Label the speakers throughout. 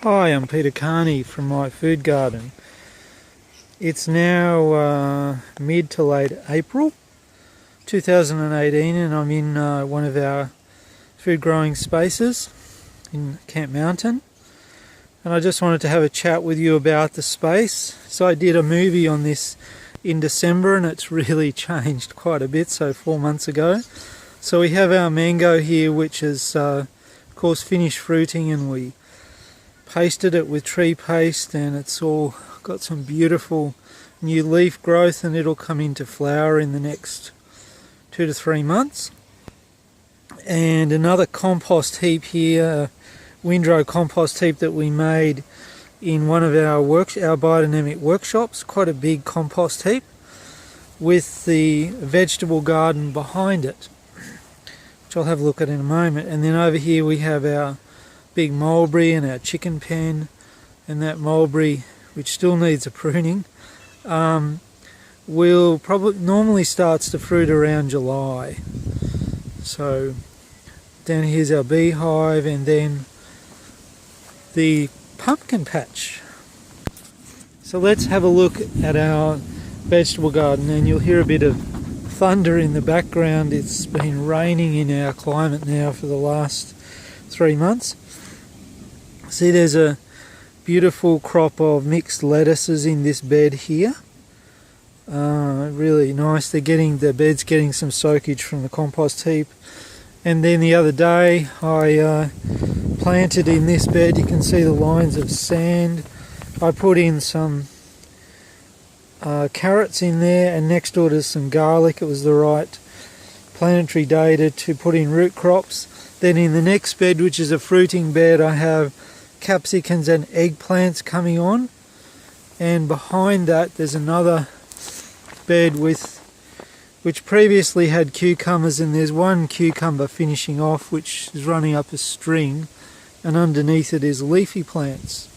Speaker 1: Hi, I'm Peter Carney from My Food Garden. It's now mid to late April 2018 and I'm in one of our food growing spaces in Camp Mountain, and I just wanted to have a chat with you about the space. So I did a movie on this in December and it's really changed quite a bit, so 4 months ago. So we have our mango here, which is of course finished fruiting, and we pasted it with tree paste, and it's all got some beautiful new leaf growth, and it'll come into flower in the next 2 to 3 months. And another compost heap here, a windrow compost heap that we made in one of our biodynamic workshops, quite a big compost heap with the vegetable garden behind it, which I'll have a look at in a moment. And then over here we have our big mulberry and our chicken pen, and that mulberry, which still needs a pruning, will probably normally starts to fruit around July. So down here's our beehive, and then the pumpkin patch. So let's have a look at our vegetable garden, and you'll hear a bit of thunder in the background. It's been raining in our climate now for the last 3 months. See, there's a beautiful crop of mixed lettuces in this bed here. Really nice. The bed's getting some soakage from the compost heap. And then the other day I planted in this bed, you can see the lines of sand. I put in some carrots in there, and next door to some garlic. It was the right planetary data to put in root crops. Then in the next bed, which is a fruiting bed, I have capsicums and eggplants coming on, and behind that there's another bed which previously had cucumbers, and there's one cucumber finishing off which is running up a string, and underneath it is leafy plants.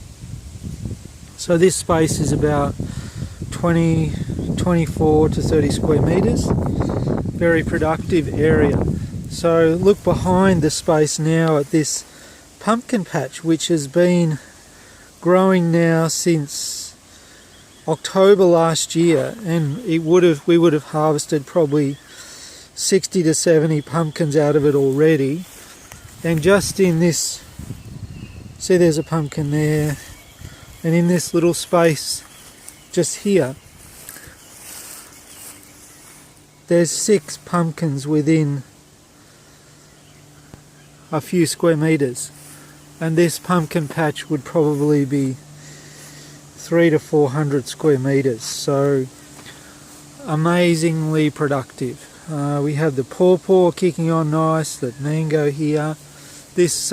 Speaker 1: So this space is about 24 to 30 square meters, very productive area. So look behind the space now at this pumpkin patch, which has been growing now since October last year, and we would have harvested probably 60 to 70 pumpkins out of it already. And just in this, see, there's a pumpkin there, and in this little space just here there's 6 pumpkins within a few square meters. And this pumpkin patch would probably be 300 to 400 square meters, so amazingly productive. We have the pawpaw kicking on nice, that mango here. This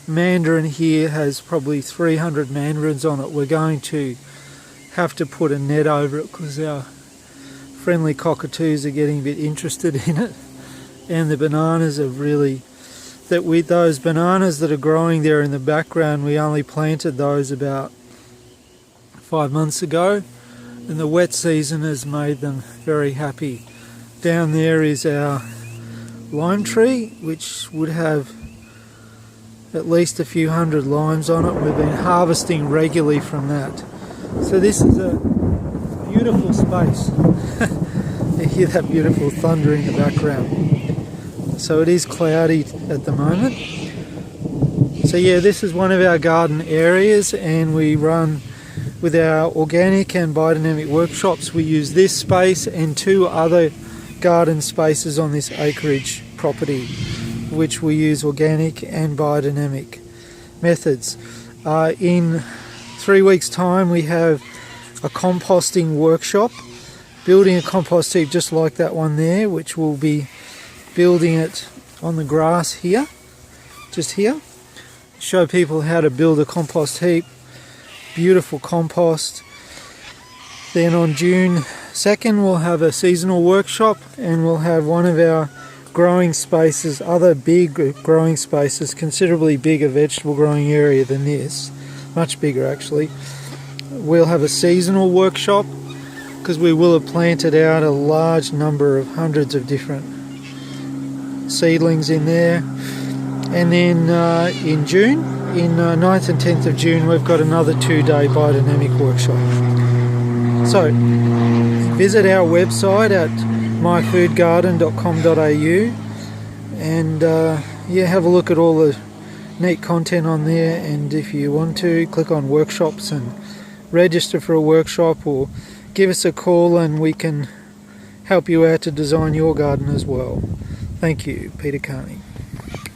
Speaker 1: mandarin here has probably 300 mandarins on it. We're going to have to put a net over it because our friendly cockatoos are getting a bit interested in it. And the bananas are really, those bananas that are growing there in the background, we only planted those about 5 months ago, and the wet season has made them very happy. Down there is our lime tree, which would have at least a few hundred limes on it. We've been harvesting regularly from that. So this is a beautiful space. You hear that beautiful thunder in the background. So it is cloudy at the moment. So yeah, this is one of our garden areas, and we run with our organic and biodynamic workshops. We use this space and 2 other garden spaces on this acreage property, which we use organic and biodynamic methods. In 3 weeks' time we have a composting workshop, building a compost heap just like that one there, which we'll be building it on the grass here, just here. Show people how to build a compost heap. Beautiful compost. Then on June 2nd we'll have a seasonal workshop, and we'll have one of our growing spaces, other big growing spaces, considerably bigger vegetable growing area than this, much bigger actually. We'll have a seasonal workshop because we will have planted out a large number of hundreds of different seedlings in there. And then in June in 9th and 10th of June we've got another 2-day biodynamic workshop. So visit our website at myfoodgarden.com.au and yeah, have a look at all the neat content on there, and if you want to, click on workshops and register for a workshop, or give us a call and we can help you out to design your garden as well. Thank you, Peter Carney.